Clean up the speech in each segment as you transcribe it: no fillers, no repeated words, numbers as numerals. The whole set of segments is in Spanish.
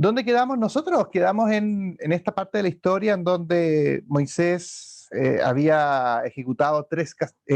¿Dónde quedamos nosotros? Quedamos en esta parte de la historia en donde Moisés había ejecutado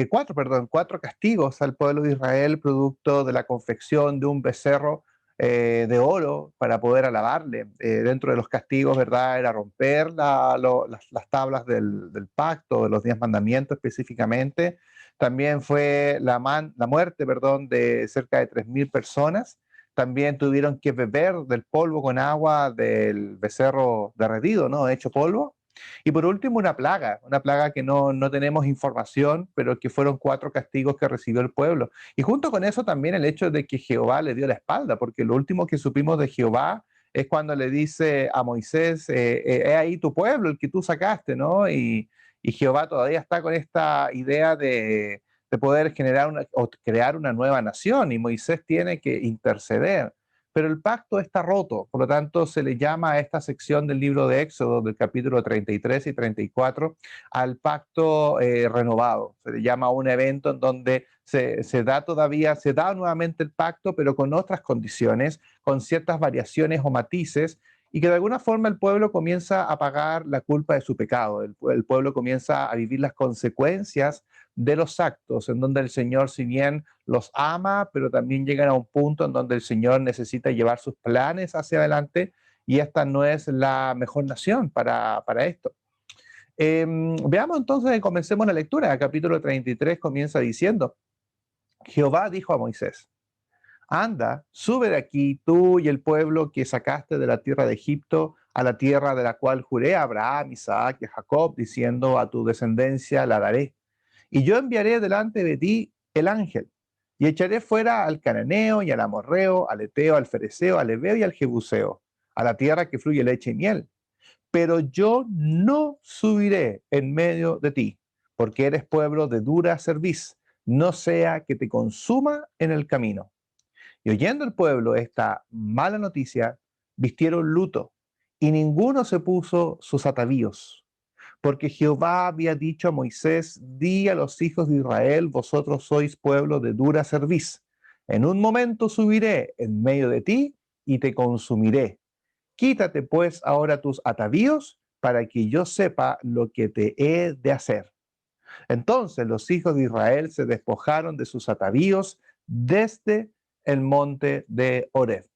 cuatro castigos al pueblo de Israel, producto de la confección de un becerro de oro para poder alabarle. Dentro de los castigos, ¿verdad? Era romper las tablas del pacto, de los 10 mandamientos específicamente. También fue la muerte, perdón, de cerca de 3.000 personas. También tuvieron que beber del polvo con agua del becerro derretido, ¿no? Hecho polvo. Y por último, una plaga que no tenemos información, pero que fueron 4 castigos que recibió el pueblo. Y junto con eso también el hecho de que Jehová le dio la espalda, porque lo último que supimos de Jehová es cuando le dice a Moisés, he ahí tu pueblo, el que tú sacaste, ¿no? Y Jehová todavía está con esta idea de poder generar o crear una nueva nación, y Moisés tiene que interceder. Pero el pacto está roto, por lo tanto se le llama a esta sección del libro de Éxodo, del capítulo 33 y 34, al pacto renovado. Se le llama a un evento en donde se da nuevamente el pacto, pero con otras condiciones, con ciertas variaciones o matices, y que de alguna forma el pueblo comienza a pagar la culpa de su pecado. El pueblo comienza a vivir las consecuencias de los actos, en donde el Señor, si bien los ama, pero también llegan a un punto en donde el Señor necesita llevar sus planes hacia adelante, y esta no es la mejor nación para esto. Veamos entonces, comencemos la lectura. El capítulo 33 comienza diciendo: Jehová dijo a Moisés: anda, sube de aquí tú y el pueblo que sacaste de la tierra de Egipto, a la tierra de la cual juré a Abraham, Isaac y a Jacob, diciendo: a tu descendencia la daré. Y yo enviaré delante de ti el ángel, y echaré fuera al cananeo y al amorreo, al eteo, al fereceo, al heveo y al jebuseo, a la tierra que fluye leche y miel. Pero yo no subiré en medio de ti, porque eres pueblo de dura cerviz, no sea que te consuma en el camino. Y oyendo el pueblo esta mala noticia, vistieron luto, y ninguno se puso sus atavíos, porque Jehová había dicho a Moisés: di a los hijos de Israel, vosotros sois pueblo de dura cerviz. En un momento subiré en medio de ti y te consumiré. Quítate pues ahora tus atavíos, para que yo sepa lo que te he de hacer. Entonces los hijos de Israel se despojaron de sus atavíos desde el monte de Horeb.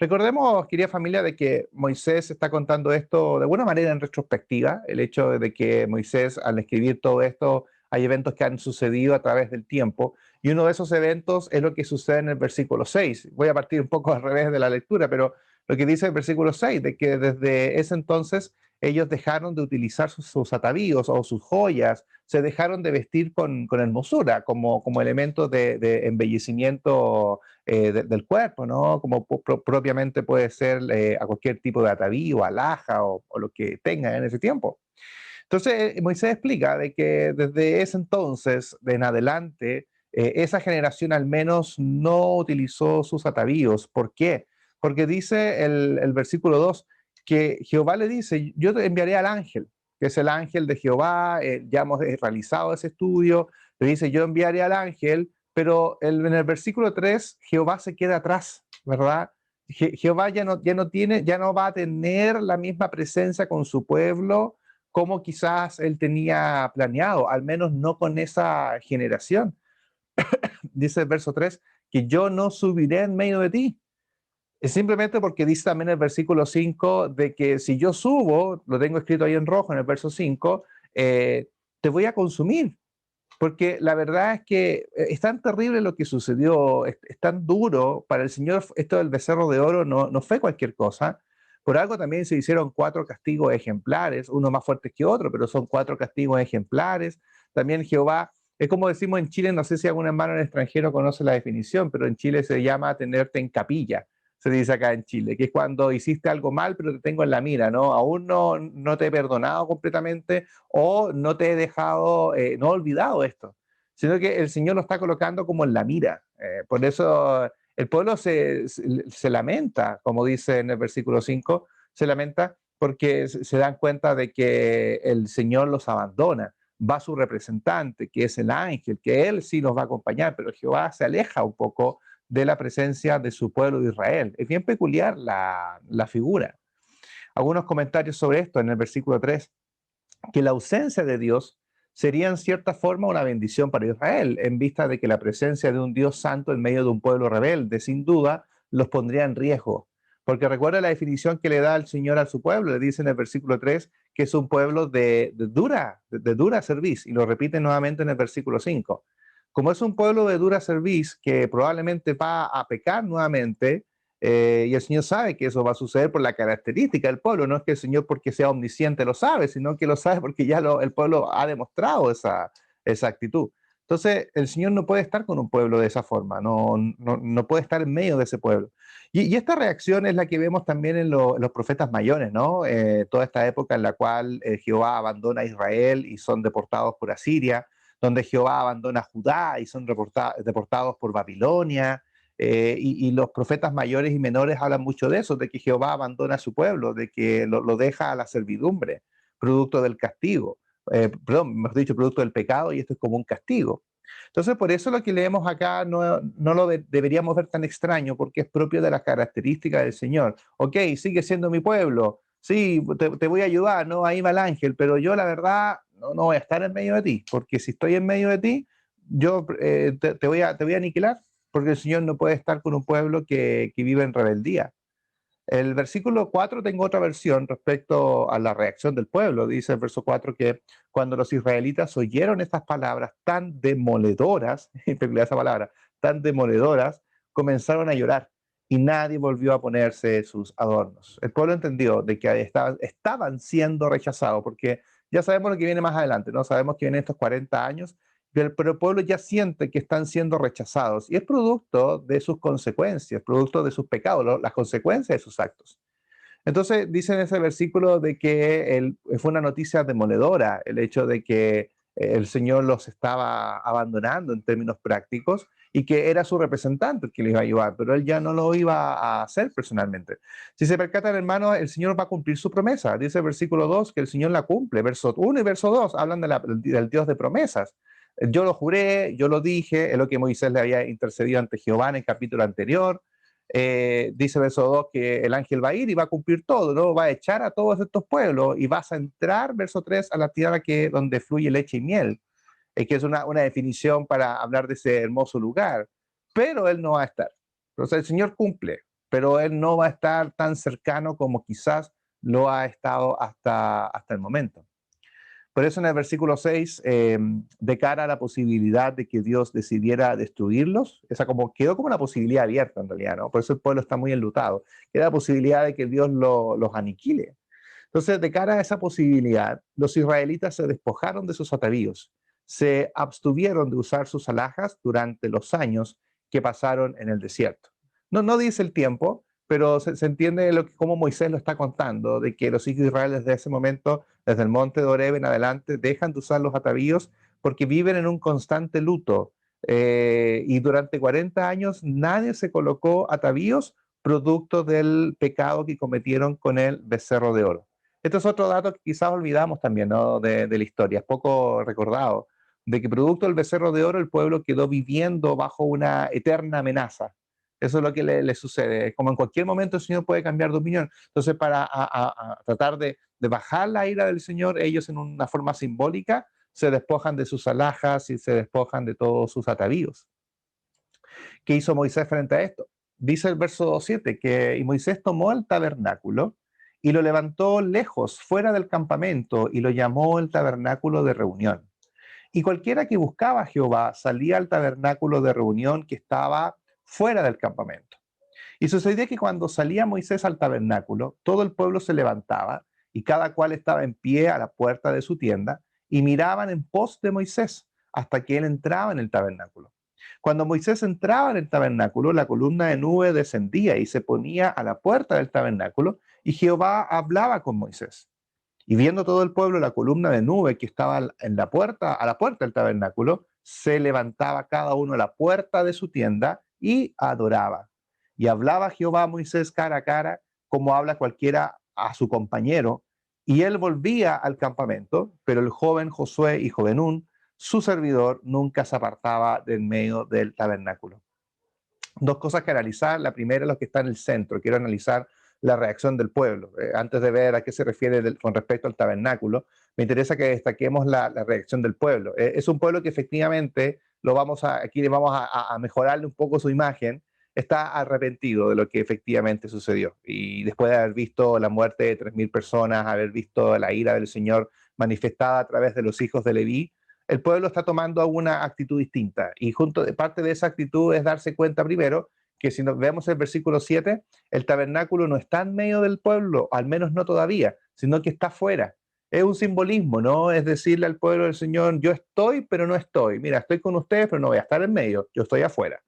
Recordemos, querida familia, de que Moisés está contando esto de alguna manera en retrospectiva, el hecho de que Moisés, al escribir todo esto, hay eventos que han sucedido a través del tiempo, y uno de esos eventos es lo que sucede en el versículo 6. Voy a partir un poco al revés de la lectura, pero lo que dice el versículo 6, de que desde ese entonces ellos dejaron de utilizar sus atavíos o sus joyas, se dejaron de vestir con hermosura como elemento de embellecimiento del cuerpo, ¿no? Como propiamente puede ser a cualquier tipo de atavío, alhaja o lo que tengan en ese tiempo. Entonces, Moisés explica de que desde ese entonces en adelante, esa generación al menos no utilizó sus atavíos. ¿Por qué? Porque dice el versículo 2 que Jehová le dice: yo te enviaré al ángel, que es el ángel de Jehová. Ya hemos realizado ese estudio. Le dice: yo enviaré al ángel, pero en el versículo 3 Jehová se queda atrás, ¿verdad? Jehová ya no va a tener la misma presencia con su pueblo como quizás él tenía planeado, al menos no con esa generación. Dice el verso 3 que yo no subiré en medio de ti. Es simplemente porque dice también el versículo 5 de que si yo subo, lo tengo escrito ahí en rojo en el verso 5, te voy a consumir. Porque la verdad es que es tan terrible lo que sucedió, es tan duro para el Señor. Esto del becerro de oro no fue cualquier cosa. Por algo también se hicieron 4 castigos ejemplares, uno más fuerte que otro, pero son 4 castigos ejemplares. También Jehová, es como decimos en Chile, no sé si algún hermano en el extranjero conoce la definición, pero en Chile se llama tenerte en capilla, se dice acá en Chile, que es cuando hiciste algo mal, pero te tengo en la mira, ¿no? Aún no te he perdonado completamente, o no te he dejado, no he olvidado esto, sino que el Señor lo está colocando como en la mira. Por eso el pueblo se lamenta, como dice en el versículo 5, se lamenta porque se dan cuenta de que el Señor los abandona. Va su representante, que es el ángel, que él sí nos va a acompañar, pero Jehová se aleja un poco de la presencia de su pueblo de Israel. Es bien peculiar la figura. Algunos comentarios sobre esto en el versículo 3, que la ausencia de Dios sería en cierta forma una bendición para Israel, en vista de que la presencia de un Dios santo en medio de un pueblo rebelde, sin duda, los pondría en riesgo. Porque recuerda la definición que le da el Señor a su pueblo, le dice en el versículo 3 que es un pueblo de dura cerviz, y lo repite nuevamente en el versículo 5. Como es un pueblo de dura cerviz que probablemente va a pecar nuevamente, y el Señor sabe que eso va a suceder por la característica del pueblo. No es que el Señor, porque sea omnisciente, lo sabe, sino que lo sabe porque ya el pueblo ha demostrado esa actitud. Entonces, el Señor no puede estar con un pueblo de esa forma, no puede estar en medio de ese pueblo. Y esta reacción es la que vemos también en los profetas mayores, ¿no? Toda esta época en la cual Jehová abandona a Israel y son deportados por Asiria, donde Jehová abandona a Judá y son deportados por Babilonia. Y los profetas mayores y menores hablan mucho de eso, de que Jehová abandona a su pueblo, de que lo deja a la servidumbre, producto del castigo, perdón, mejor dicho, producto del pecado, y esto es como un castigo. Entonces, por eso lo que leemos acá no lo deberíamos ver tan extraño, porque es propio de las características del Señor. Ok, sigue siendo mi pueblo, sí, te voy a ayudar, ¿no? Ahí va el ángel, pero yo la verdad no voy a estar en medio de ti, porque si estoy en medio de ti, yo te voy a aniquilar, porque el Señor no puede estar con un pueblo que vive en rebeldía. El versículo 4 tengo otra versión respecto a la reacción del pueblo. Dice el verso 4 que cuando los israelitas oyeron estas palabras tan demoledoras, peculiar esa palabra, tan demoledoras, comenzaron a llorar y nadie volvió a ponerse sus adornos. El pueblo entendió de que estaban siendo rechazados, porque ya sabemos lo que viene más adelante, ¿no? Sabemos que vienen estos 40 años, pero el pueblo ya siente que están siendo rechazados y es producto de sus consecuencias, producto de sus pecados, las consecuencias de sus actos. Entonces dice en ese versículo de que fue una noticia demoledora el hecho de que el Señor los estaba abandonando en términos prácticos y que era su representante el que les iba a ayudar, pero él ya no lo iba a hacer personalmente. Si se percatan, hermanos, el Señor va a cumplir su promesa. Dice el versículo 2 que el Señor la cumple. Verso 1 y verso 2 hablan del Dios de promesas. Yo lo juré, yo lo dije, es lo que Moisés le había intercedido ante Jehová en el capítulo anterior. Dice verso 2 que el ángel va a ir y va a cumplir todo, ¿no? Va a echar a todos estos pueblos y vas a entrar, verso 3, a la tierra donde fluye leche y miel, que es una definición para hablar de ese hermoso lugar, pero él no va a estar. Entonces el Señor cumple, pero él no va a estar tan cercano como quizás lo ha estado hasta el momento. Por eso en el versículo 6, de cara a la posibilidad de que Dios decidiera destruirlos, esa quedó como una posibilidad abierta en realidad, ¿no? Por eso el pueblo está muy enlutado. Queda la posibilidad de que Dios los aniquile. Entonces, de cara a esa posibilidad, los israelitas se despojaron de sus atavíos, se abstuvieron de usar sus alhajas durante los años que pasaron en el desierto. No dice el tiempo, pero se entiende cómo Moisés lo está contando, de que los hijos de Israel desde ese momento, desde el monte de Oreb en adelante, dejan de usar los atavíos porque viven en un constante luto. Y durante 40 años nadie se colocó atavíos producto del pecado que cometieron con el becerro de oro. Esto es otro dato que quizás olvidamos también, ¿no? de la historia, es poco recordado, de que producto del becerro de oro el pueblo quedó viviendo bajo una eterna amenaza. Eso es lo que le sucede. Como en cualquier momento el Señor puede cambiar de opinión. Entonces, para a tratar de bajar la ira del Señor, ellos en una forma simbólica se despojan de sus alhajas y se despojan de todos sus atavíos. ¿Qué hizo Moisés frente a esto? Dice el verso 7 que y Moisés tomó el tabernáculo y lo levantó lejos, fuera del campamento, y lo llamó el tabernáculo de reunión. Y cualquiera que buscaba a Jehová salía al tabernáculo de reunión que estaba fuera del campamento. Y sucedía que cuando salía Moisés al tabernáculo, todo el pueblo se levantaba y cada cual estaba en pie a la puerta de su tienda y miraban en pos de Moisés hasta que él entraba en el tabernáculo. Cuando Moisés entraba en el tabernáculo, la columna de nube descendía y se ponía a la puerta del tabernáculo y Jehová hablaba con Moisés. Y viendo todo el pueblo la columna de nube que estaba en la puerta, a la puerta del tabernáculo, se levantaba cada uno a la puerta de su tienda y adoraba. Y hablaba Jehová a Moisés cara a cara, como habla cualquiera a su compañero. Y él volvía al campamento, pero el joven Josué, hijo de Nun, su servidor, nunca se apartaba del medio del tabernáculo. dos cosas que analizar. La primera es lo que está en el centro. Quiero analizar la reacción del pueblo. Antes de ver a qué se refiere con respecto al tabernáculo, me interesa que destaquemos la reacción del pueblo. Es un pueblo que efectivamente aquí vamos a mejorarle un poco su imagen. Está arrepentido de lo que efectivamente sucedió. Y después de haber visto la muerte de 3.000 personas, haber visto la ira del Señor manifestada a través de los hijos de Leví, el pueblo está tomando una actitud distinta. Y junto de parte de esa actitud es darse cuenta primero que si nos vemos el versículo 7, el tabernáculo no está en medio del pueblo, al menos no todavía, sino que está fuera. Es un simbolismo, ¿no? Es decirle al pueblo del Señor, yo estoy, pero no estoy. Mira, estoy con ustedes, pero no voy a estar en medio, yo estoy afuera.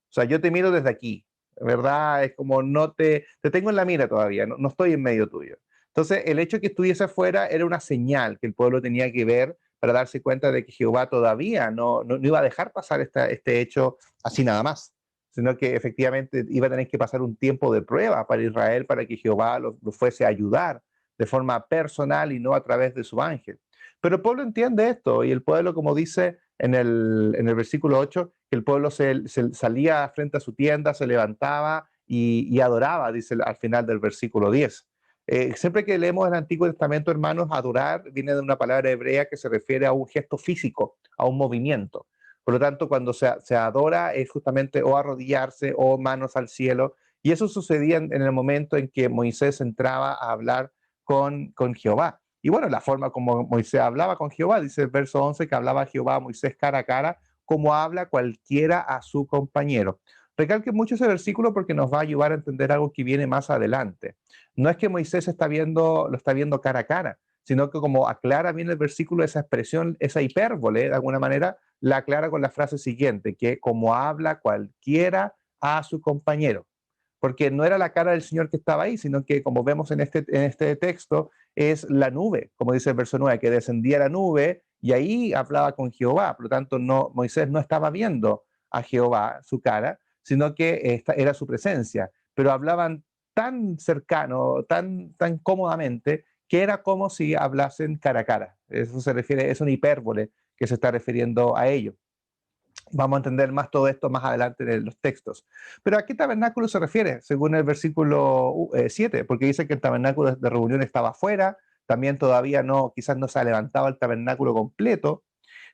O sea, yo te miro desde aquí, ¿verdad? Es como no te tengo en la mira todavía, no estoy en medio tuyo. Entonces, el hecho de que estuviese afuera era una señal que el pueblo tenía que ver para darse cuenta de que Jehová todavía no iba a dejar pasar este hecho así nada más, sino que efectivamente iba a tener que pasar un tiempo de prueba para Israel para que Jehová lo fuese a ayudar de forma personal y no a través de su ángel. Pero el pueblo entiende esto y el pueblo, como dice en el versículo 8, que el pueblo se salía frente a su tienda, se levantaba y adoraba, dice al final del versículo 10. Siempre que leemos el Antiguo Testamento, hermanos, adorar viene de una palabra hebrea que se refiere a un gesto físico, a un movimiento. Por lo tanto, cuando se adora es justamente o arrodillarse o manos al cielo. Y eso sucedía en el momento en que Moisés entraba a hablar con Jehová. Y bueno, la forma como Moisés hablaba con Jehová, dice el verso 11 que hablaba Jehová a Moisés cara a cara, como habla cualquiera a su compañero. Recalque mucho ese versículo porque nos va a ayudar a entender algo que viene más adelante. No es que Moisés lo está viendo cara a cara, sino que como aclara bien el versículo, esa expresión, esa hipérbole, de alguna manera, la aclara con la frase siguiente, que como habla cualquiera a su compañero. Porque no era la cara del Señor que estaba ahí, sino que como vemos en este texto, es la nube, como dice el verso 9, que descendía la nube y ahí hablaba con Jehová. Por lo tanto, Moisés no estaba viendo a Jehová, su cara, sino que era su presencia. Pero hablaban tan cercano, tan cómodamente, que era como si hablasen cara a cara. Eso se refiere, es una hipérbole que se está refiriendo a ello. Vamos a entender más todo esto más adelante en los textos. Pero ¿a qué tabernáculo se refiere? Según el versículo 7, porque dice que el tabernáculo de reunión estaba afuera, también todavía quizás no se ha levantado el tabernáculo completo,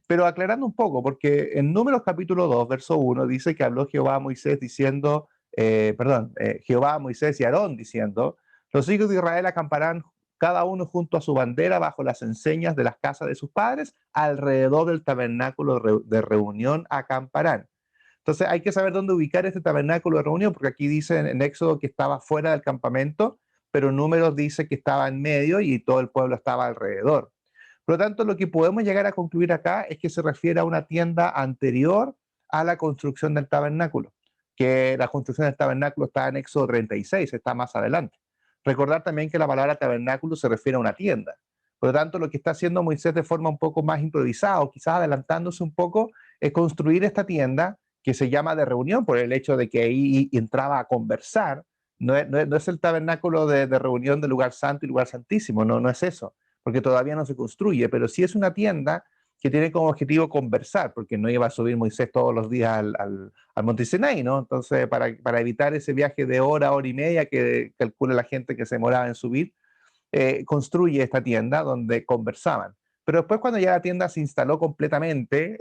pero aclarando un poco, porque en Números capítulo 2, verso 1, dice que habló Jehová a Moisés diciendo, Jehová a Moisés y Aarón diciendo, los hijos de Israel acamparán cada uno junto a su bandera bajo las enseñas de las casas de sus padres, alrededor del tabernáculo de reunión acamparán. Entonces hay que saber dónde ubicar este tabernáculo de reunión, porque aquí dice en Éxodo que estaba fuera del campamento, pero Números dice que estaba en medio y todo el pueblo estaba alrededor. Por lo tanto, lo que podemos llegar a concluir acá es que se refiere a una tienda anterior a la construcción del tabernáculo, que la construcción del tabernáculo está en Éxodo 36, está más adelante. Recordar también que la palabra tabernáculo se refiere a una tienda. Por lo tanto, lo que está haciendo Moisés de forma un poco más improvisada, o quizás adelantándose un poco, es construir esta tienda que se llama de reunión por el hecho de que ahí entraba a conversar. No es el tabernáculo de reunión del lugar santo y lugar santísimo, no es eso, porque todavía no se construye, pero sí es una tienda que tiene como objetivo conversar, porque no iba a subir Moisés todos los días al Monte Sinaí, ¿no? Entonces, para evitar ese viaje de hora y media que calcula la gente que se demoraba en subir, construye esta tienda donde conversaban. Pero después cuando ya la tienda se instaló completamente,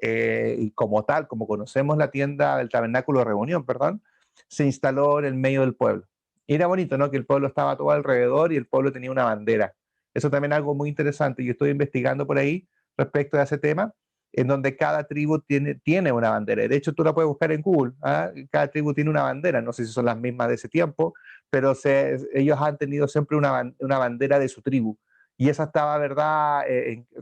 y como tal, como conocemos la tienda del tabernáculo de reunión, perdón, se instaló en el medio del pueblo. Y era bonito, ¿no? Que el pueblo estaba todo alrededor y el pueblo tenía una bandera. Eso también es algo muy interesante. Yo estoy investigando por ahí respecto a ese tema, en donde cada tribu tiene una bandera. De hecho, tú la puedes buscar en Google. ¿Ah? Cada tribu tiene una bandera. No sé si son las mismas de ese tiempo, pero ellos han tenido siempre una bandera de su tribu. Y esa estaba, ¿verdad?,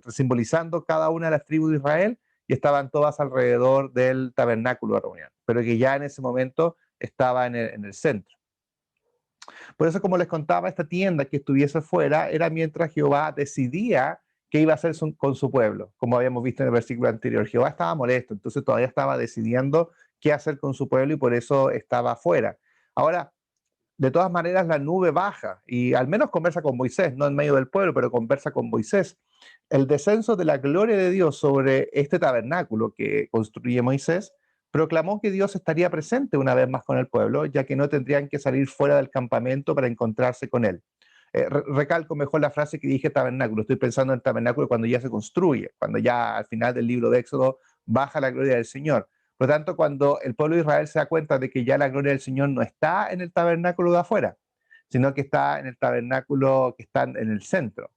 simbolizando cada una de las tribus de Israel y estaban todas alrededor del tabernáculo de reunión, pero que ya en ese momento estaba en el centro. Por eso, como les contaba, esta tienda que estuviese fuera era mientras Jehová decidía qué iba a hacer con su pueblo, como habíamos visto en el versículo anterior. Jehová estaba molesto, entonces todavía estaba decidiendo qué hacer con su pueblo y por eso estaba fuera. Ahora, de todas maneras, la nube baja y al menos conversa con Moisés, no en medio del pueblo, pero conversa con Moisés. El descenso de la gloria de Dios sobre este tabernáculo que construye Moisés proclamó que Dios estaría presente una vez más con el pueblo, ya que no tendrían que salir fuera del campamento para encontrarse con él. Recalco mejor la frase que dije tabernáculo. Estoy pensando en tabernáculo cuando ya se construye, cuando ya al final del libro de Éxodo baja la gloria del Señor. Por lo tanto, cuando el pueblo de Israel se da cuenta de que ya la gloria del Señor no está en el tabernáculo de afuera, sino que está en el tabernáculo que está en el centro.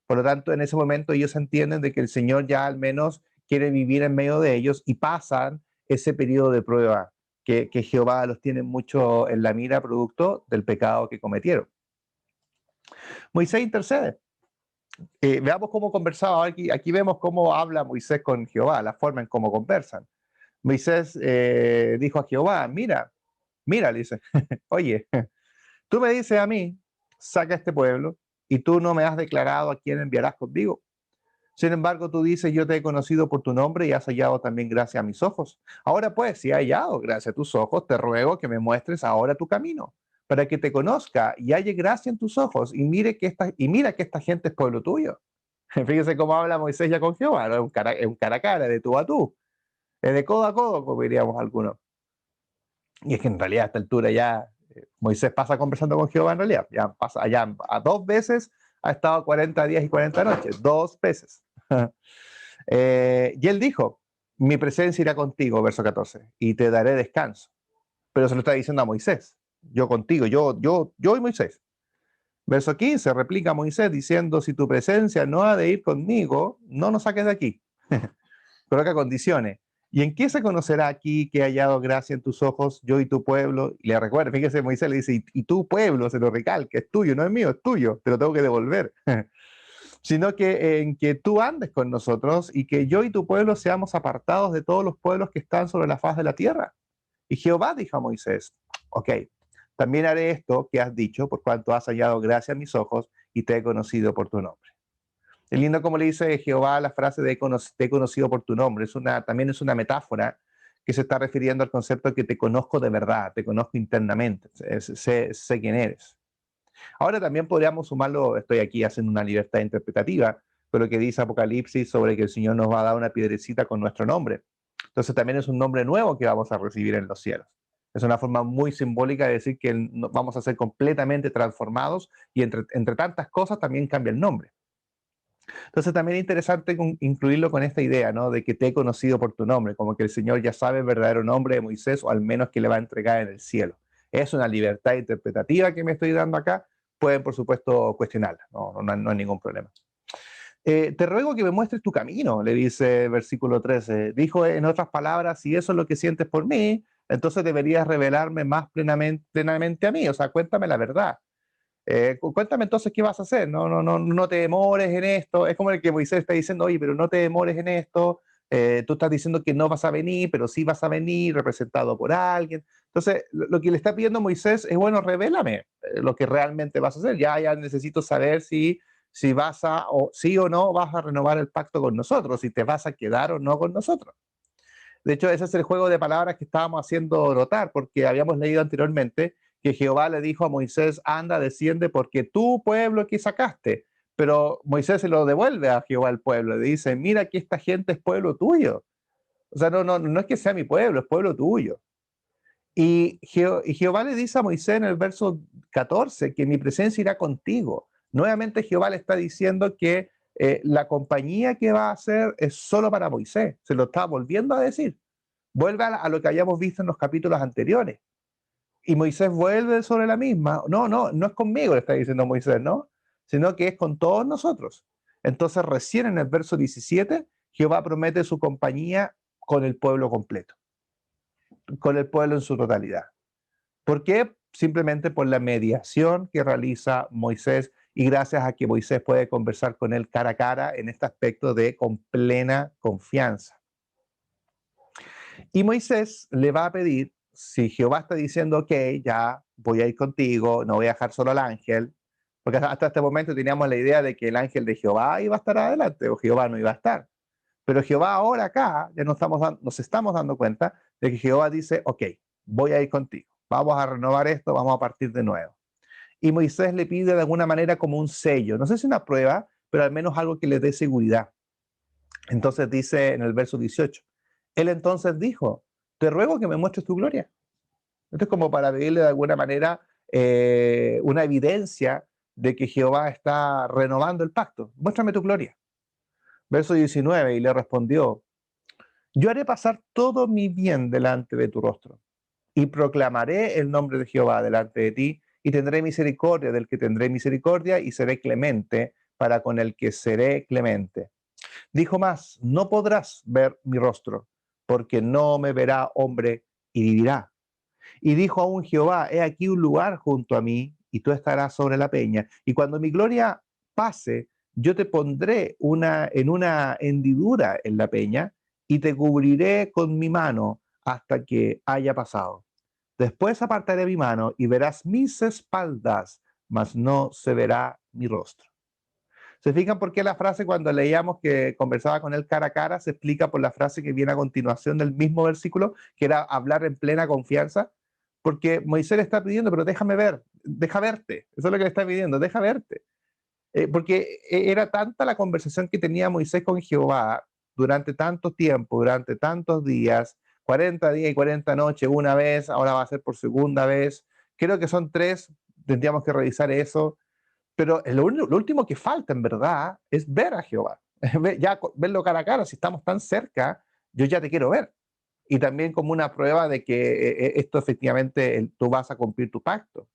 Por lo tanto, en ese momento ellos entienden de que el Señor ya al menos quiere vivir en medio de ellos y pasan ese periodo de prueba que Jehová los tiene mucho en la mira producto del pecado que cometieron. Moisés intercede. Veamos cómo conversaba. Aquí vemos cómo habla Moisés con Jehová, la forma en cómo conversan. Moisés dijo a Jehová, mira, le dice, oye, tú me dices a mí, saca a este pueblo, y tú no me has declarado a quién enviarás conmigo. Sin embargo, tú dices, yo te he conocido por tu nombre y has hallado también gracia a mis ojos. Ahora pues, si he hallado gracia a tus ojos, te ruego que me muestres ahora tu camino, para que te conozca y halle gracia en tus ojos, y mira que esta gente es pueblo tuyo. Fíjese cómo habla Moisés ya con Jehová, ¿no? Es un cara a cara, de tú a tú, es de codo a codo, como diríamos algunos. Y es que en realidad a esta altura ya Moisés pasa conversando con Jehová en realidad, ya pasa, ya a 2 veces ha estado 40 días y 40 noches, 2 veces. Y él dijo, mi presencia irá contigo, verso 14, y te daré descanso. Pero se lo está diciendo a Moisés, yo contigo, yo y Moisés. Verso 15, replica Moisés diciendo, si tu presencia no ha de ir conmigo, no nos saques de aquí. Coloca condiciones. ¿Y en qué se conocerá aquí que he hallado gracia en tus ojos, yo y tu pueblo? Y le recuerda, fíjese, Moisés le dice, y tu pueblo, se lo recalca, es tuyo, no es mío, es tuyo, te lo tengo que devolver. Sino que en que tú andes con nosotros y que yo y tu pueblo seamos apartados de todos los pueblos que están sobre la faz de la tierra. Y Jehová dijo a Moisés, ok, también haré esto que has dicho, por cuanto has hallado gracia en mis ojos y te he conocido por tu nombre. Es lindo como le dice Jehová la frase de te he conocido por tu nombre. También es una metáfora que se está refiriendo al concepto de que te conozco de verdad, te conozco internamente, sé quién eres. Ahora también podríamos sumarlo, estoy aquí haciendo una libertad interpretativa, con lo que dice Apocalipsis sobre que el Señor nos va a dar una piedrecita con nuestro nombre. Entonces también es un nombre nuevo que vamos a recibir en los cielos. Es una forma muy simbólica de decir que vamos a ser completamente transformados y entre tantas cosas también cambia el nombre. Entonces también es interesante incluirlo con esta idea, ¿no? De que te he conocido por tu nombre, como que el Señor ya sabe el verdadero nombre de Moisés o al menos que le va a entregar en el cielo. Es una libertad interpretativa que me estoy dando acá, pueden por supuesto cuestionarla, no hay ningún problema. Te ruego que me muestres tu camino, le dice el versículo 13. Dijo en otras palabras, si eso es lo que sientes por mí, entonces deberías revelarme más plenamente a mí, o sea, cuéntame la verdad. Cuéntame entonces qué vas a hacer, no te demores en esto. Es como el que Moisés está diciendo, oye, pero no te demores en esto. Tú estás diciendo que no vas a venir, pero sí vas a venir representado por alguien. Entonces, lo que le está pidiendo Moisés es, bueno, revélame lo que realmente vas a hacer. Ya necesito saber si vas o sí o no vas a renovar el pacto con nosotros, si te vas a quedar o no con nosotros. De hecho, ese es el juego de palabras que estábamos haciendo notar, porque habíamos leído anteriormente que Jehová le dijo a Moisés, anda, desciende, porque tu pueblo que sacaste. Pero Moisés se lo devuelve a Jehová el pueblo, le dice, mira que esta gente es pueblo tuyo. O sea, no es que sea mi pueblo, es pueblo tuyo. Y Jehová le dice a Moisés en el verso 14 que mi presencia irá contigo. Nuevamente Jehová le está diciendo que la compañía que va a hacer es solo para Moisés. Se lo está volviendo a decir. Vuelve a lo que hayamos visto en los capítulos anteriores. Y Moisés vuelve sobre la misma. No es conmigo, le está diciendo Moisés, ¿no? Sino que es con todos nosotros. Entonces, recién en el verso 17, Jehová promete su compañía con el pueblo completo, con el pueblo en su totalidad. ¿Por qué? Simplemente por la mediación que realiza Moisés y gracias a que Moisés puede conversar con él cara a cara en este aspecto de con plena confianza. Y Moisés le va a pedir, si Jehová está diciendo, ok, ya voy a ir contigo, no voy a dejar solo al ángel, porque hasta este momento teníamos la idea de que el ángel de Jehová iba a estar adelante o Jehová no iba a estar. Pero Jehová ahora acá ya nos estamos dando cuenta de que Jehová dice, ok, voy a ir contigo, vamos a renovar esto, vamos a partir de nuevo. Y Moisés le pide de alguna manera como un sello, no sé si una prueba, pero al menos algo que le dé seguridad. Entonces dice en el verso 18, él entonces dijo, te ruego que me muestres tu gloria. Esto es como para pedirle de alguna manera una evidencia de que Jehová está renovando el pacto. Muéstrame tu gloria. Verso 19, y le respondió, yo haré pasar todo mi bien delante de tu rostro, y proclamaré el nombre de Jehová delante de ti, y tendré misericordia del que tendré misericordia, y seré clemente para con el que seré clemente. Dijo más, no podrás ver mi rostro, porque no me verá hombre y vivirá. Y dijo aún Jehová, he aquí un lugar junto a mí, y tú estarás sobre la peña. Y cuando mi gloria pase, yo te pondré en una hendidura en la peña, y te cubriré con mi mano hasta que haya pasado. Después apartaré mi mano y verás mis espaldas, mas no se verá mi rostro. ¿Se fijan por qué la frase cuando leíamos que conversaba con él cara a cara se explica por la frase que viene a continuación del mismo versículo, que era hablar en plena confianza? Porque Moisés le está pidiendo, pero déjame ver, deja verte. Eso es lo que le está pidiendo, deja verte. Porque era tanta la conversación que tenía Moisés con Jehová durante tanto tiempo, durante tantos días, 40 días y 40 noches, una vez, ahora va a ser por segunda vez. Creo que son tres, tendríamos que revisar eso, pero lo último que falta, en verdad, es ver a Jehová. Ya verlo cara a cara, si estamos tan cerca, yo ya te quiero ver. Y también como una prueba de que esto efectivamente tú vas a cumplir tu pacto.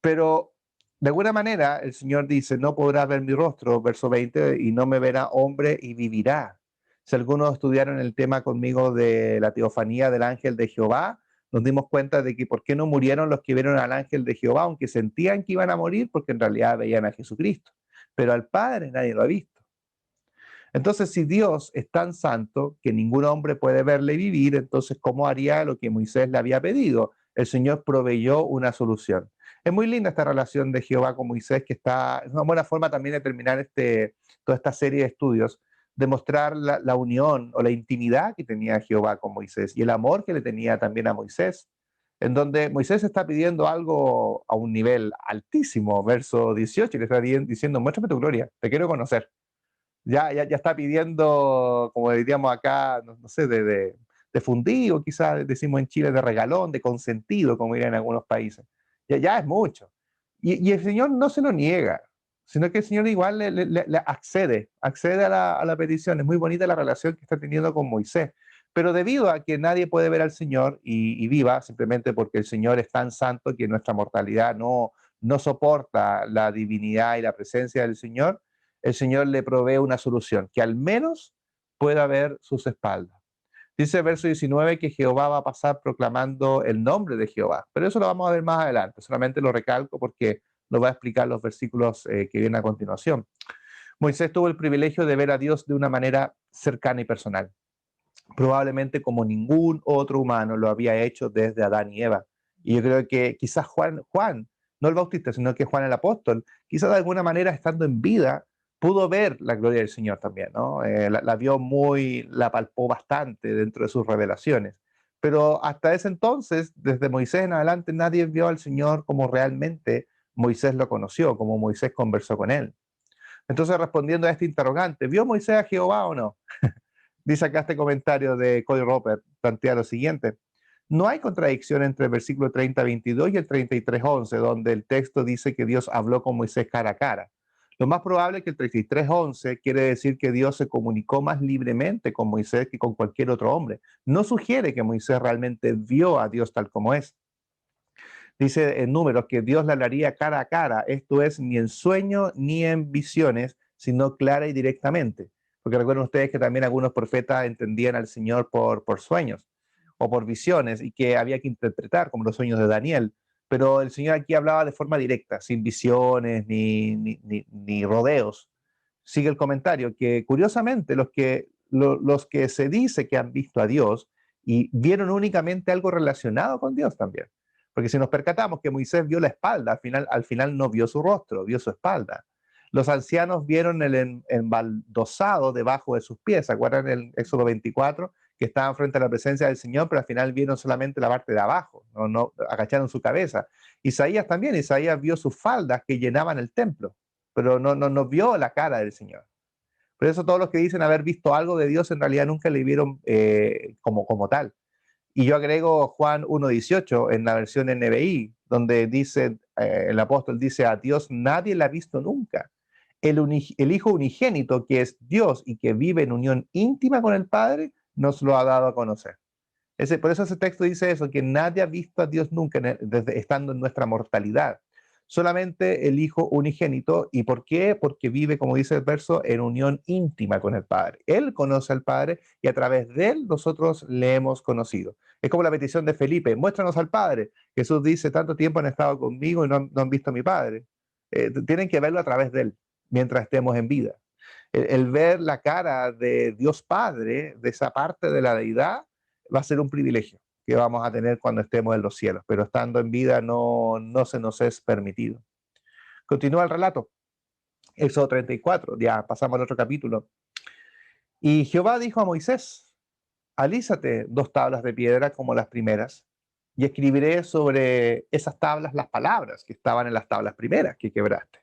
Pero de alguna manera el Señor dice, no podrás ver mi rostro, verso 20, y no me verá hombre y vivirá. Si algunos estudiaron el tema conmigo de la teofanía del ángel de Jehová, nos dimos cuenta de que por qué no murieron los que vieron al ángel de Jehová, aunque sentían que iban a morir, porque en realidad veían a Jesucristo. Pero al Padre nadie lo ha visto. Entonces, si Dios es tan santo que ningún hombre puede verle y vivir, entonces, ¿cómo haría lo que Moisés le había pedido? El Señor proveyó una solución. Es muy linda esta relación de Jehová con Moisés, que es una buena forma también de terminar toda esta serie de estudios, de mostrar la unión o la intimidad que tenía Jehová con Moisés y el amor que le tenía también a Moisés, en donde Moisés está pidiendo algo a un nivel altísimo, verso 18, y le está diciendo, muéstrame tu gloria, te quiero conocer. Ya está pidiendo, como diríamos acá, no sé, de fundido, quizás decimos en Chile, de regalón, de consentido, como dirían en algunos países. Ya es mucho. Y el Señor no se lo niega, sino que el Señor igual le accede a la petición. Es muy bonita la relación que está teniendo con Moisés. Pero debido a que nadie puede ver al Señor y viva, simplemente porque el Señor es tan santo que nuestra mortalidad no soporta la divinidad y la presencia del Señor, el Señor le provee una solución, que al menos pueda ver sus espaldas. Dice el verso 19 que Jehová va a pasar proclamando el nombre de Jehová, pero eso lo vamos a ver más adelante, solamente lo recalco porque lo va a explicar los versículos que vienen a continuación. Moisés tuvo el privilegio de ver a Dios de una manera cercana y personal, probablemente como ningún otro humano lo había hecho desde Adán y Eva. Y yo creo que quizás Juan, no el Bautista, sino que Juan el apóstol, quizás de alguna manera estando en vida, pudo ver la gloria del Señor también, ¿no? La vio la palpó bastante dentro de sus revelaciones. Pero hasta ese entonces, desde Moisés en adelante, nadie vio al Señor como realmente Moisés lo conoció, como Moisés conversó con él. Entonces, respondiendo a este interrogante, ¿vio Moisés a Jehová o no? Dice acá este comentario de Cody Roper, plantea lo siguiente. No hay contradicción entre el versículo 30-22 y el 33-11, donde el texto dice que Dios habló con Moisés cara a cara. Lo más probable es que el 33-11 quiere decir que Dios se comunicó más libremente con Moisés que con cualquier otro hombre. No sugiere que Moisés realmente vio a Dios tal como es. Dice en Números que Dios le hablaría cara a cara, esto es, ni en sueño ni en visiones, sino clara y directamente. Porque recuerden ustedes que también algunos profetas entendían al Señor por sueños o por visiones y que había que interpretar como los sueños de Daniel. Pero el Señor aquí hablaba de forma directa, sin visiones ni rodeos. Sigue el comentario que curiosamente los que se dice que han visto a Dios y vieron únicamente algo relacionado con Dios también. Porque si nos percatamos que Moisés vio la espalda, al final no vio su rostro, vio su espalda. Los ancianos vieron el embaldosado debajo de sus pies. ¿Se acuerdan en el Éxodo 24? Que estaban frente a la presencia del Señor, pero al final vieron solamente la parte de abajo, no agacharon su cabeza. Isaías también, Isaías vio sus faldas que llenaban el templo, pero no vio la cara del Señor. Por eso todos los que dicen haber visto algo de Dios en realidad nunca le vieron como tal. Y yo agrego Juan 1:18 en la versión NBI, donde dice, el apóstol dice, a Dios nadie le ha visto nunca. El Hijo unigénito, que es Dios y que vive en unión íntima con el Padre, nos lo ha dado a conocer. Por eso ese texto dice eso, que nadie ha visto a Dios nunca desde estando en nuestra mortalidad. Solamente el Hijo unigénito. ¿Y por qué? Porque vive, como dice el verso, en unión íntima con el Padre. Él conoce al Padre y a través de él nosotros le hemos conocido. Es como la petición de Felipe, muéstranos al Padre. Jesús dice, tanto tiempo han estado conmigo y no han visto a mi Padre. Tienen que verlo a través de él, mientras estemos en vida. El ver la cara de Dios Padre, de esa parte de la deidad, va a ser un privilegio que vamos a tener cuando estemos en los cielos, pero estando en vida no se nos es permitido. Continúa el relato. Éxodo 34, ya pasamos al otro capítulo. Y Jehová dijo a Moisés, alízate 2 tablas de piedra como las primeras, y escribiré sobre esas tablas las palabras que estaban en las tablas primeras que quebraste.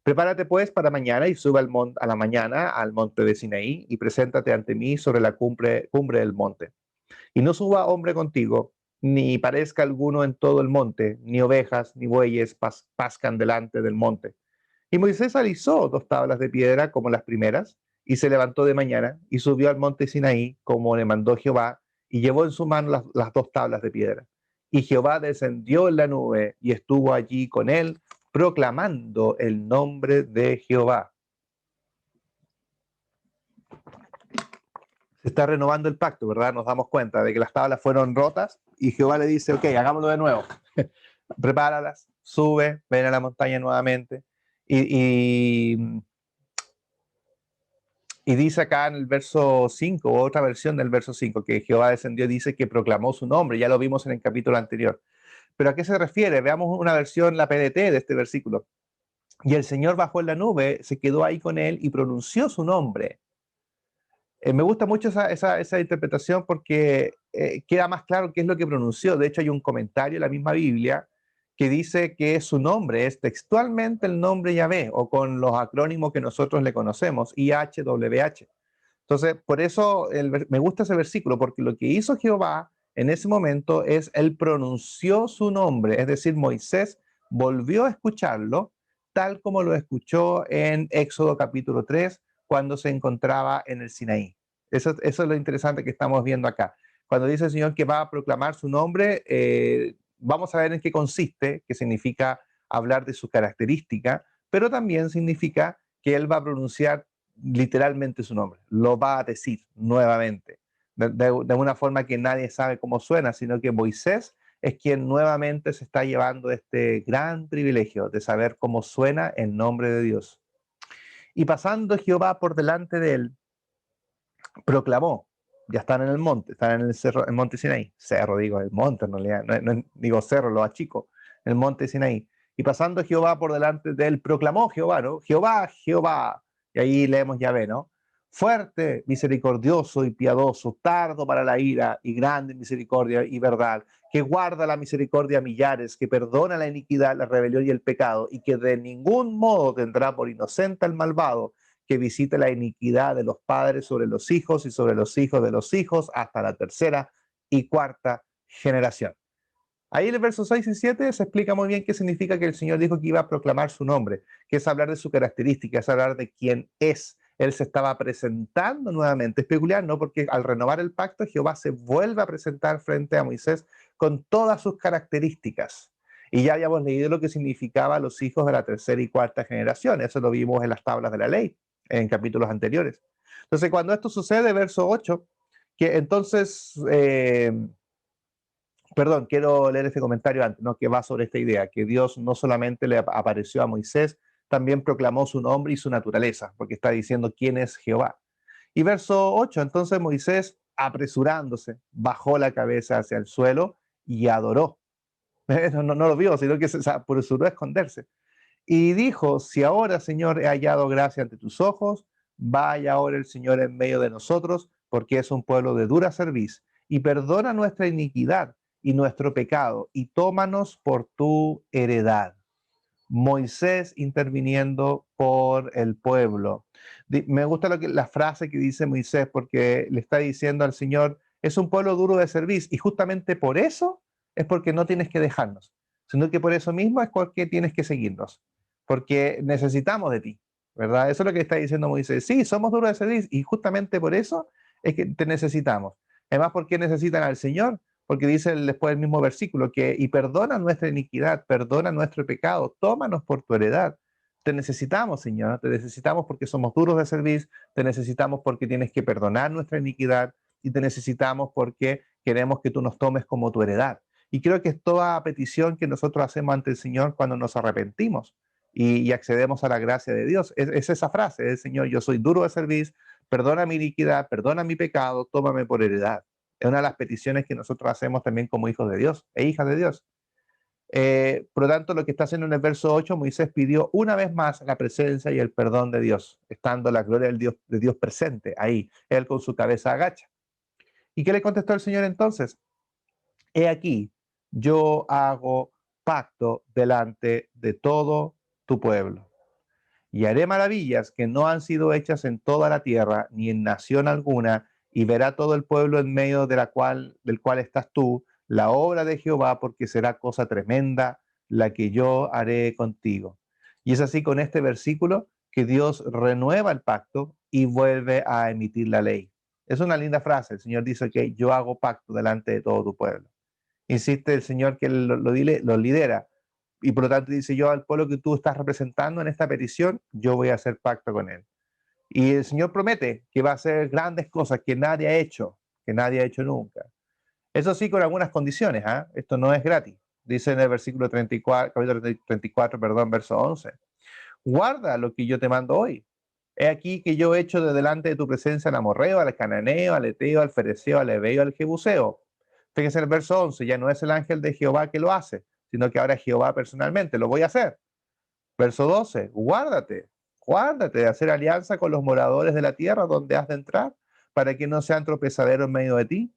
Prepárate pues para mañana y sube a la mañana al monte de Sinaí y preséntate ante mí sobre la cumbre del monte. Y no suba hombre contigo, ni parezca alguno en todo el monte, ni ovejas, ni bueyes pascan delante del monte. Y Moisés alisó 2 tablas de piedra como las primeras, y se levantó de mañana, y subió al monte Sinaí, como le mandó Jehová, y llevó en su mano las 2 tablas de piedra. Y Jehová descendió en la nube, y estuvo allí con él, proclamando el nombre de Jehová. Se está renovando el pacto, ¿verdad? Nos damos cuenta de que las tablas fueron rotas y Jehová le dice, ok, hagámoslo de nuevo. Prepáralas, sube, ven a la montaña nuevamente. Y dice acá en el verso 5, otra versión del verso 5, que Jehová descendió, dice que proclamó su nombre. Ya lo vimos en el capítulo anterior. ¿Pero a qué se refiere? Veamos una versión, la PDT de este versículo. Y el Señor bajó en la nube, se quedó ahí con él y pronunció su nombre. Me gusta mucho esa interpretación porque queda más claro qué es lo que pronunció. De hecho, hay un comentario en la misma Biblia que dice que su nombre es textualmente el nombre Yahvé, o con los acrónimos que nosotros le conocemos, IHWH. Entonces, por eso me gusta ese versículo, porque lo que hizo Jehová en ese momento es, él pronunció su nombre, es decir, Moisés volvió a escucharlo, tal como lo escuchó en Éxodo capítulo 3, cuando se encontraba en el Sinaí. Eso es lo interesante que estamos viendo acá. Cuando dice el Señor que va a proclamar su nombre, vamos a ver en qué consiste, que significa hablar de su característica, pero también significa que Él va a pronunciar literalmente su nombre, lo va a decir nuevamente, de una forma que nadie sabe cómo suena, sino que Moisés es quien nuevamente se está llevando este gran privilegio de saber cómo suena el nombre de Dios. Y pasando Jehová por delante de él, proclamó, ya están en el monte, están en el cerro, el monte Sinaí, cerro digo, el monte en realidad, no digo cerro, lo achico, el monte Sinaí. Y pasando Jehová por delante de él, proclamó Jehová, ¿no? Jehová, Jehová. Y ahí leemos Yahvé, ¿no? Fuerte, misericordioso y piadoso, tardo para la ira y grande misericordia y verdad, que guarda la misericordia a millares, que perdona la iniquidad, la rebelión y el pecado, y que de ningún modo tendrá por inocente al malvado, que visite la iniquidad de los padres sobre los hijos y sobre los hijos de los hijos hasta la tercera y cuarta generación. Ahí en el verso 6 y 7 se explica muy bien qué significa que el Señor dijo que iba a proclamar su nombre, que es hablar de su característica, es hablar de quién es. Él se estaba presentando nuevamente. Es peculiar, ¿no? Porque al renovar el pacto, Jehová se vuelve a presentar frente a Moisés con todas sus características. Y ya habíamos leído lo que significaba los hijos de la tercera y cuarta generación. Eso lo vimos en las tablas de la ley, en capítulos anteriores. Entonces, cuando esto sucede, verso 8, que entonces... Perdón, quiero leer este comentario antes, ¿no? Que va sobre esta idea, que Dios no solamente le apareció a Moisés, también proclamó su nombre y su naturaleza, porque está diciendo quién es Jehová. Y verso 8, entonces Moisés, apresurándose, bajó la cabeza hacia el suelo y adoró. No lo vio, sino que se apresuró a esconderse. Y dijo, si ahora, Señor, he hallado gracia ante tus ojos, vaya ahora el Señor en medio de nosotros, porque es un pueblo de dura cerviz, y perdona nuestra iniquidad y nuestro pecado, y tómanos por tu heredad. Moisés interviniendo por el pueblo. Me gusta la frase que dice Moisés, porque le está diciendo al Señor, es un pueblo duro de servir, y justamente por eso es porque no tienes que dejarnos, sino que por eso mismo es porque tienes que seguirnos, porque necesitamos de ti, ¿verdad? Eso es lo que está diciendo Moisés. Sí, somos duros de servir, y justamente por eso es que te necesitamos. Además, ¿por qué necesitan al Señor? Porque dice después del mismo versículo que, y perdona nuestra iniquidad, perdona nuestro pecado, tómanos por tu heredad. Te necesitamos, Señor, te necesitamos porque somos duros de servir, te necesitamos porque tienes que perdonar nuestra iniquidad, y te necesitamos porque queremos que tú nos tomes como tu heredad. Y creo que es toda petición que nosotros hacemos ante el Señor cuando nos arrepentimos y accedemos a la gracia de Dios. Es esa frase del Señor: yo soy duro de servir, perdona mi iniquidad, perdona mi pecado, tómame por heredad. Es una de las peticiones que nosotros hacemos también como hijos de Dios e hijas de Dios. Por lo tanto, lo que está haciendo en el verso 8, Moisés pidió una vez más la presencia y el perdón de Dios, estando la gloria de Dios presente ahí, él con su cabeza agacha. ¿Y qué le contestó el Señor entonces? He aquí, yo hago pacto delante de todo tu pueblo, y haré maravillas que no han sido hechas en toda la tierra, ni en nación alguna, y verá todo el pueblo en medio del cual estás tú, la obra de Jehová, porque será cosa tremenda la que yo haré contigo. Y es así con este versículo que Dios renueva el pacto y vuelve a emitir la ley. Es una linda frase. El Señor dice que yo hago pacto delante de todo tu pueblo. Insiste el Señor que lo lidera, y por lo tanto dice: yo al pueblo que tú estás representando en esta petición, yo voy a hacer pacto con él. Y el Señor promete que va a hacer grandes cosas que nadie ha hecho nunca. Eso sí, con algunas condiciones, ¿eh? Esto no es gratis. Dice en el versículo 34, capítulo 34, perdón, verso 11: guarda lo que yo te mando hoy. He aquí que yo he hecho de delante de tu presencia al amorreo, al cananeo, al eteo, al fereceo, al heveo, al jebuseo. Fíjense en el verso 11, ya no es el ángel de Jehová que lo hace, sino que ahora Jehová personalmente lo voy a hacer. Verso 12, guárdate de hacer alianza con los moradores de la tierra donde has de entrar, para que no sean tropezaderos en medio de ti.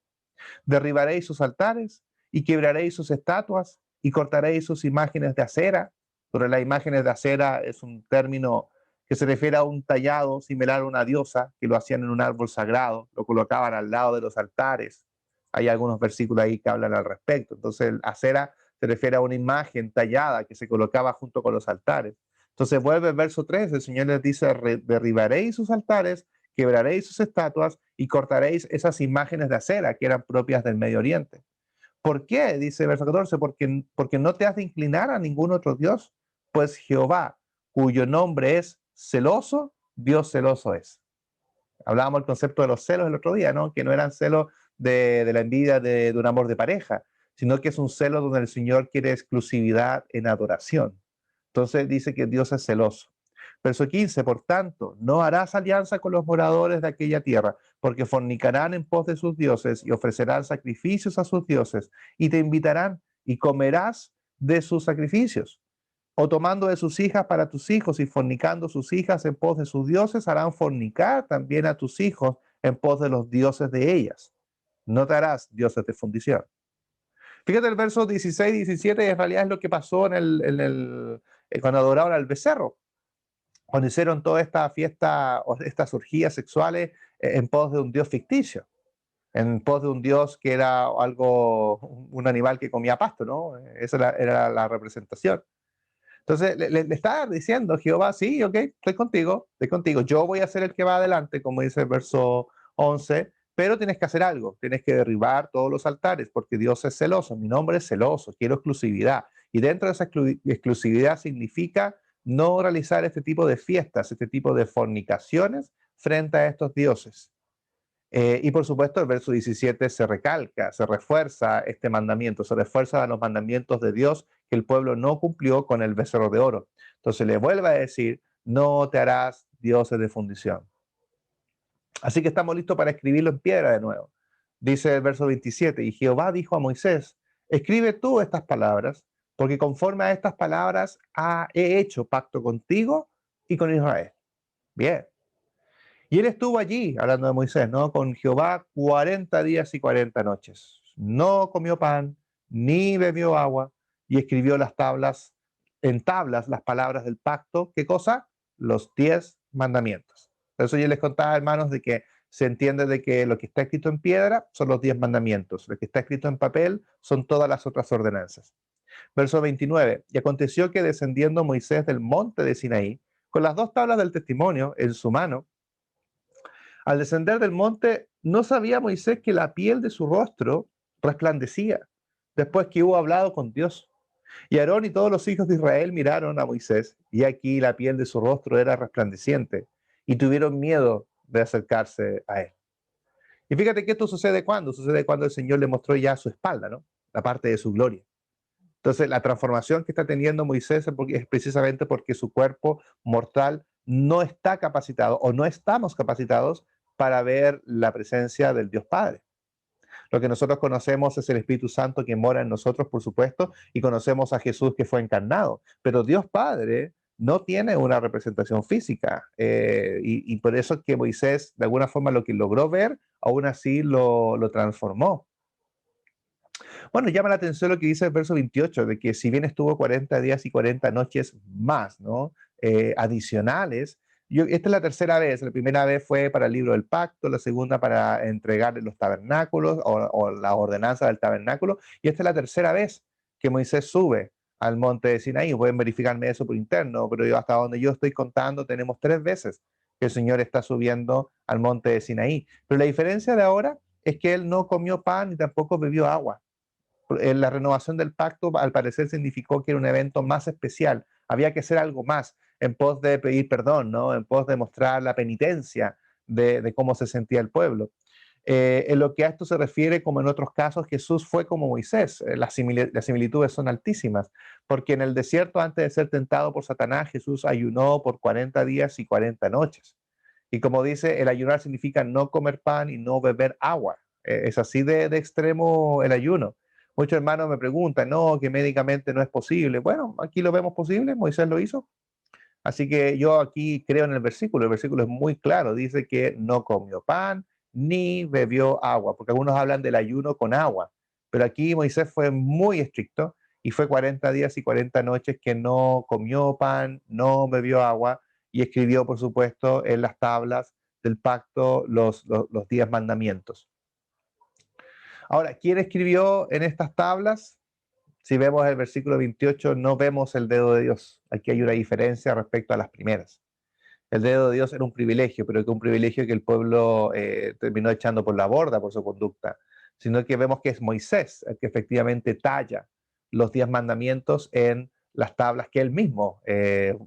Derribaréis sus altares y quebraréis sus estatuas y cortaréis sus imágenes de acera. Pero las imágenes de acera es un término que se refiere a un tallado similar a una diosa, que lo hacían en un árbol sagrado, lo colocaban al lado de los altares. Hay algunos versículos ahí que hablan al respecto. Entonces, acera se refiere a una imagen tallada que se colocaba junto con los altares. Entonces vuelve el verso 3, el Señor les dice: derribaréis sus altares, quebraréis sus estatuas y cortaréis esas imágenes de acera que eran propias del Medio Oriente. ¿Por qué? Dice el verso 14, porque no te has de inclinar a ningún otro Dios, pues Jehová, cuyo nombre es celoso, Dios celoso es. Hablábamos del concepto de los celos el otro día, ¿no? Que no eran celos de la envidia de un amor de pareja, sino que es un celo donde el Señor quiere exclusividad en adoración. Entonces dice que Dios es celoso. Verso 15, por tanto, no harás alianza con los moradores de aquella tierra, porque fornicarán en pos de sus dioses y ofrecerán sacrificios a sus dioses, y te invitarán y comerás de sus sacrificios. O tomando de sus hijas para tus hijos y fornicando sus hijas en pos de sus dioses, harán fornicar también a tus hijos en pos de los dioses de ellas. No te harás dioses de fundición. Fíjate el verso 16 y 17, en realidad es lo que pasó cuando adoraron al becerro, cuando hicieron toda esta fiesta o estas orgías sexuales en pos de un dios ficticio, en pos de un dios que era un animal que comía pasto, ¿no? Esa era la representación. Entonces le está diciendo Jehová: sí, ok, estoy contigo, yo voy a ser el que va adelante, como dice el verso 11, pero tienes que hacer algo, tienes que derribar todos los altares, porque Dios es celoso, mi nombre es celoso, quiero exclusividad. Y dentro de esa exclusividad significa no realizar este tipo de fiestas, este tipo de fornicaciones frente a estos dioses. Y por supuesto, el verso 17 se recalca, se refuerza este mandamiento, se refuerza los mandamientos de Dios que el pueblo no cumplió con el becerro de oro. Entonces le vuelve a decir: no te harás dioses de fundición. Así que estamos listos para escribirlo en piedra de nuevo. Dice el verso 27, y Jehová dijo a Moisés: escribe tú estas palabras, porque conforme a estas palabras he hecho pacto contigo y con Israel. Bien. Y él estuvo allí, hablando de Moisés, ¿no? Con Jehová 40 días y 40 noches. No comió pan, ni bebió agua, y escribió las tablas en tablas las palabras del pacto. ¿Qué cosa? Los 10 mandamientos. Por eso yo les contaba, hermanos, de que se entiende de que lo que está escrito en piedra son los 10 mandamientos, lo que está escrito en papel son todas las otras ordenanzas. Verso 29, y aconteció que descendiendo Moisés del monte de Sinaí, con las 2 tablas del testimonio en su mano, al descender del monte, no sabía Moisés que la piel de su rostro resplandecía, después que hubo hablado con Dios. Y Aarón y todos los hijos de Israel miraron a Moisés, y aquí la piel de su rostro era resplandeciente, y tuvieron miedo de acercarse a él. Y fíjate que esto sucede cuando, el Señor le mostró ya su espalda, ¿no? La parte de su gloria. Entonces, la transformación que está teniendo Moisés es precisamente porque su cuerpo mortal no está capacitado o no estamos capacitados para ver la presencia del Dios Padre. Lo que nosotros conocemos es el Espíritu Santo que mora en nosotros, por supuesto, y conocemos a Jesús que fue encarnado. Pero Dios Padre no tiene una representación física. Y por eso es que Moisés, de alguna forma, lo que logró ver, aún así lo transformó. Bueno, llama la atención lo que dice el verso 28, de que si bien estuvo 40 días y 40 noches más, ¿no? Adicionales. Esta es la tercera vez. La primera vez fue para el libro del pacto, la segunda para entregar los tabernáculos o la ordenanza del tabernáculo, y esta es la tercera vez que Moisés sube al monte de Sinaí. Pueden verificarme eso por interno, pero yo hasta donde yo estoy contando tenemos 3 veces que el Señor está subiendo al monte de Sinaí. Pero la diferencia de ahora es que él no comió pan ni tampoco bebió agua. La renovación del pacto al parecer significó que era un evento más especial, había que hacer algo más en pos de pedir perdón, ¿no? En pos de mostrar la penitencia de cómo se sentía el pueblo. En lo que a esto se refiere, como en otros casos, Jesús fue como Moisés. Las similitudes son altísimas, porque en el desierto, antes de ser tentado por Satanás, Jesús ayunó por 40 días y 40 noches. Y como dice, el ayunar significa no comer pan y no beber agua. Es así de extremo el ayuno. Muchos hermanos me preguntan, no, que médicamente no es posible. Bueno, aquí lo vemos posible, Moisés lo hizo. Así que yo aquí creo en el versículo es muy claro, dice que no comió pan ni bebió agua, porque algunos hablan del ayuno con agua, pero aquí Moisés fue muy estricto y fue 40 días y 40 noches que no comió pan, no bebió agua y escribió, por supuesto, en las tablas del pacto los 10 mandamientos. Ahora, ¿quién escribió en estas tablas? Si vemos el versículo 28, no vemos el dedo de Dios. Aquí hay una diferencia respecto a las primeras. El dedo de Dios era un privilegio, pero que un privilegio que el pueblo terminó echando por la borda por su conducta, sino que vemos que es Moisés el que efectivamente talla los 10 mandamientos en las tablas que él mismo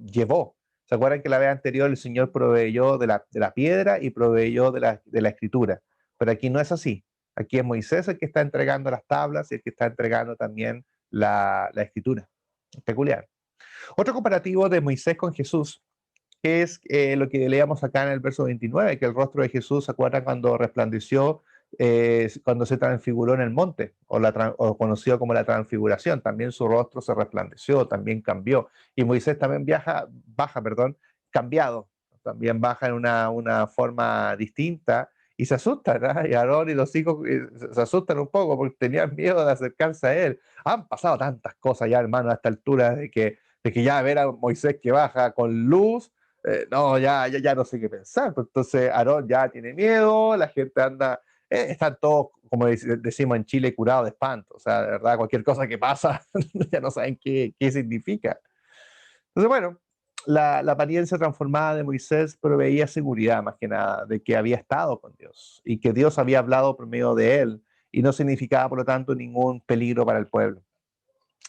llevó. ¿Se acuerdan que la vez anterior el Señor proveyó de la piedra y proveyó de la escritura? Pero aquí no es así. Aquí es Moisés el que está entregando las tablas y el que está entregando también la escritura. Es peculiar. Otro comparativo de Moisés con Jesús es lo que leíamos acá en el verso 29, que el rostro de Jesús, ¿se acuerdan cuando resplandeció, cuando se transfiguró en el monte, o conocido como la transfiguración? También su rostro se resplandeció, también cambió. Y Moisés también baja, cambiado, también baja en una forma distinta y se asustan, ¿no? Y Aarón y los hijos se asustan un poco porque tenían miedo de acercarse a él. Han pasado tantas cosas ya, hermano, a esta altura de que ya ver a Moisés que baja con luz, no, ya no sé qué pensar. Pues entonces Aarón ya tiene miedo, la gente anda, están todos, como decimos en Chile, curados de espanto. O sea, de verdad, cualquier cosa que pasa, ya no saben qué significa. Entonces, bueno, la apariencia transformada de Moisés proveía seguridad más que nada de que había estado con Dios y que Dios había hablado por medio de él y no significaba, por lo tanto, ningún peligro para el pueblo.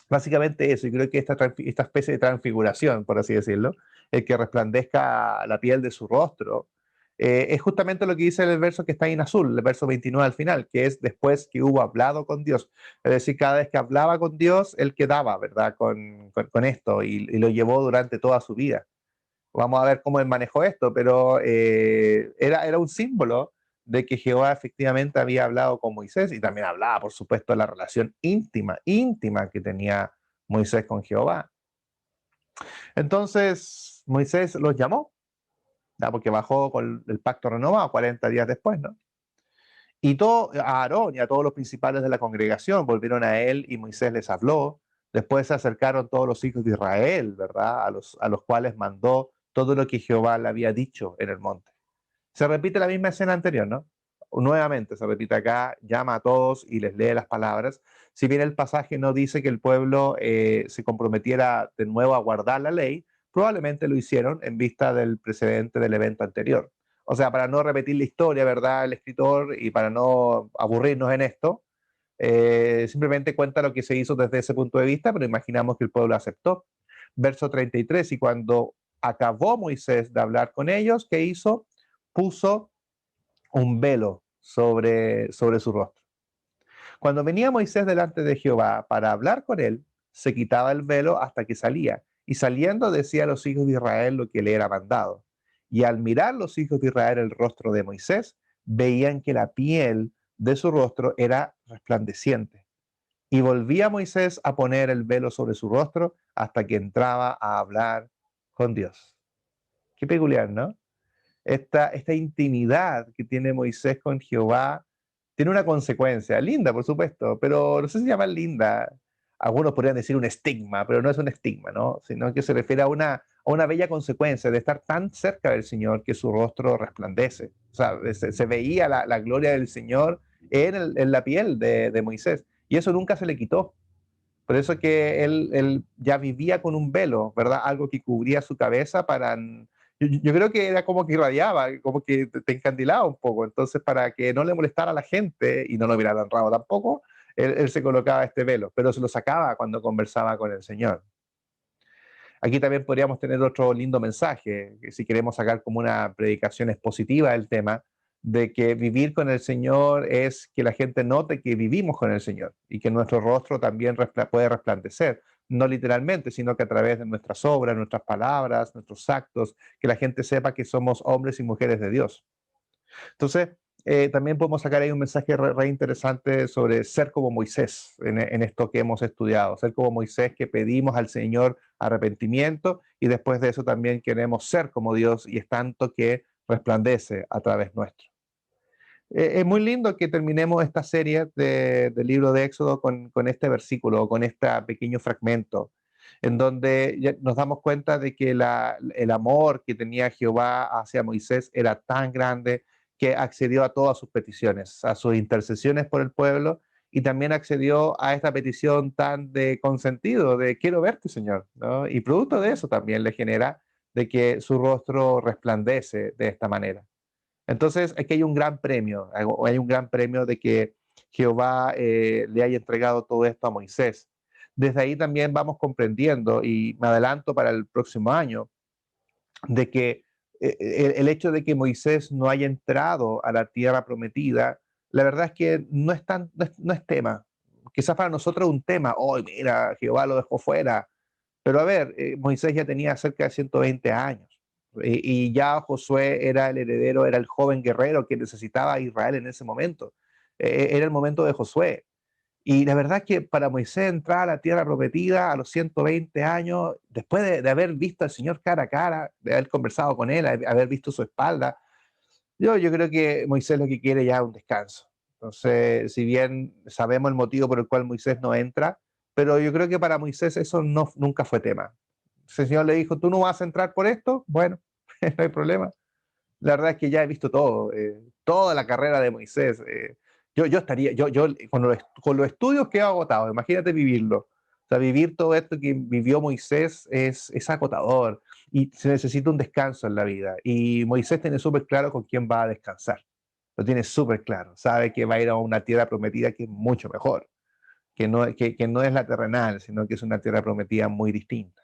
Básicamente eso, y creo que esta especie de transfiguración, por así decirlo, el que resplandezca la piel de su rostro, es justamente lo que dice el verso que está ahí en azul, el verso 29 al final, que es después que hubo hablado con Dios. Es decir, cada vez que hablaba con Dios, él quedaba, ¿verdad?, con esto y lo llevó durante toda su vida. Vamos a ver cómo él manejó esto, pero era un símbolo de que Jehová efectivamente había hablado con Moisés y también hablaba, por supuesto, de la relación íntima que tenía Moisés con Jehová. Entonces Moisés los llamó, ¿ya? Porque bajó con el pacto renovado 40 días después, ¿no? Y a Aarón y a todos los principales de la congregación volvieron a él y Moisés les habló, Después se acercaron todos los hijos de Israel, ¿verdad? A los cuales mandó todo lo que Jehová le había dicho en el monte. Se repite la misma escena anterior, ¿no? Nuevamente se repite acá, llama a todos y les lee las palabras. Si bien el pasaje no dice que el pueblo se comprometiera de nuevo a guardar la ley, probablemente lo hicieron en vista del precedente del evento anterior. O sea, para no repetir la historia, ¿verdad? El escritor, y para no aburrirnos en esto, simplemente cuenta lo que se hizo desde ese punto de vista, pero imaginamos que el pueblo aceptó. Verso 33, y cuando acabó Moisés de hablar con ellos, ¿qué hizo? Puso un velo sobre su rostro. Cuando venía Moisés delante de Jehová para hablar con él, se quitaba el velo hasta que salía, y saliendo decía a los hijos de Israel lo que le era mandado. Y al mirar los hijos de Israel el rostro de Moisés, veían que la piel de su rostro era resplandeciente. Y volvía Moisés a poner el velo sobre su rostro hasta que entraba a hablar con Dios. Qué peculiar, ¿no? Esta intimidad que tiene Moisés con Jehová tiene una consecuencia, linda, por supuesto, pero no sé si llama linda. Algunos podrían decir un estigma, pero no es un estigma, ¿no? Sino que se refiere a una bella consecuencia de estar tan cerca del Señor que su rostro resplandece. O sea, se veía la gloria del Señor en la piel de Moisés, y eso nunca se le quitó. Por eso que él ya vivía con un velo, ¿verdad? Algo que cubría su cabeza para... Yo creo que era como que irradiaba, como que te encandilaba un poco. Entonces, para que no le molestara a la gente y no lo miraran raro tampoco, él se colocaba este velo, pero se lo sacaba cuando conversaba con el Señor. Aquí también podríamos tener otro lindo mensaje, que si queremos sacar como una predicación expositiva del tema, de que vivir con el Señor es que la gente note que vivimos con el Señor y que nuestro rostro también puede resplandecer, no literalmente, sino que a través de nuestras obras, nuestras palabras, nuestros actos, que la gente sepa que somos hombres y mujeres de Dios. Entonces, también podemos sacar ahí un mensaje re interesante sobre ser como Moisés en esto que hemos estudiado, ser como Moisés, que pedimos al Señor arrepentimiento, y después de eso también queremos ser como Dios, y es tanto que resplandece a través nuestro. Es muy lindo que terminemos esta serie del libro de Éxodo con este versículo, con este pequeño fragmento, en donde ya nos damos cuenta de que el amor que tenía Jehová hacia Moisés era tan grande que accedió a todas sus peticiones, a sus intercesiones por el pueblo, y también accedió a esta petición tan de consentido, de quiero verte, Señor, ¿no? Y producto de eso también le genera de que su rostro resplandece de esta manera. Entonces, aquí hay un gran premio, hay un gran premio de que Jehová le haya entregado todo esto a Moisés. Desde ahí también vamos comprendiendo, y me adelanto para el próximo año, de que el hecho de que Moisés no haya entrado a la tierra prometida, la verdad es que no es tema. Quizás para nosotros es un tema, hoy mira, Jehová lo dejó fuera, pero a ver, Moisés ya tenía cerca de 120 años, y ya Josué era el heredero, era el joven guerrero que necesitaba a Israel en ese momento. Era el momento de Josué. Y la verdad es que para Moisés entrar a la tierra prometida a los 120 años, después de haber visto al Señor cara a cara, de haber conversado con él, haber visto su espalda, yo creo que Moisés lo que quiere ya es un descanso. Entonces, si bien sabemos el motivo por el cual Moisés no entra, pero yo creo que para Moisés eso nunca fue tema. El Señor le dijo, ¿tú no vas a entrar por esto? Bueno, no hay problema. La verdad es que ya he visto todo, toda la carrera de Moisés. Yo estaría, yo con los estudios que he agotado, imagínate vivirlo. O sea, vivir todo esto que vivió Moisés es agotador, y se necesita un descanso en la vida. Y Moisés tiene súper claro con quién va a descansar. Lo tiene súper claro. Sabe que va a ir a una tierra prometida que es mucho mejor, que no es la terrenal, sino que es una tierra prometida muy distinta.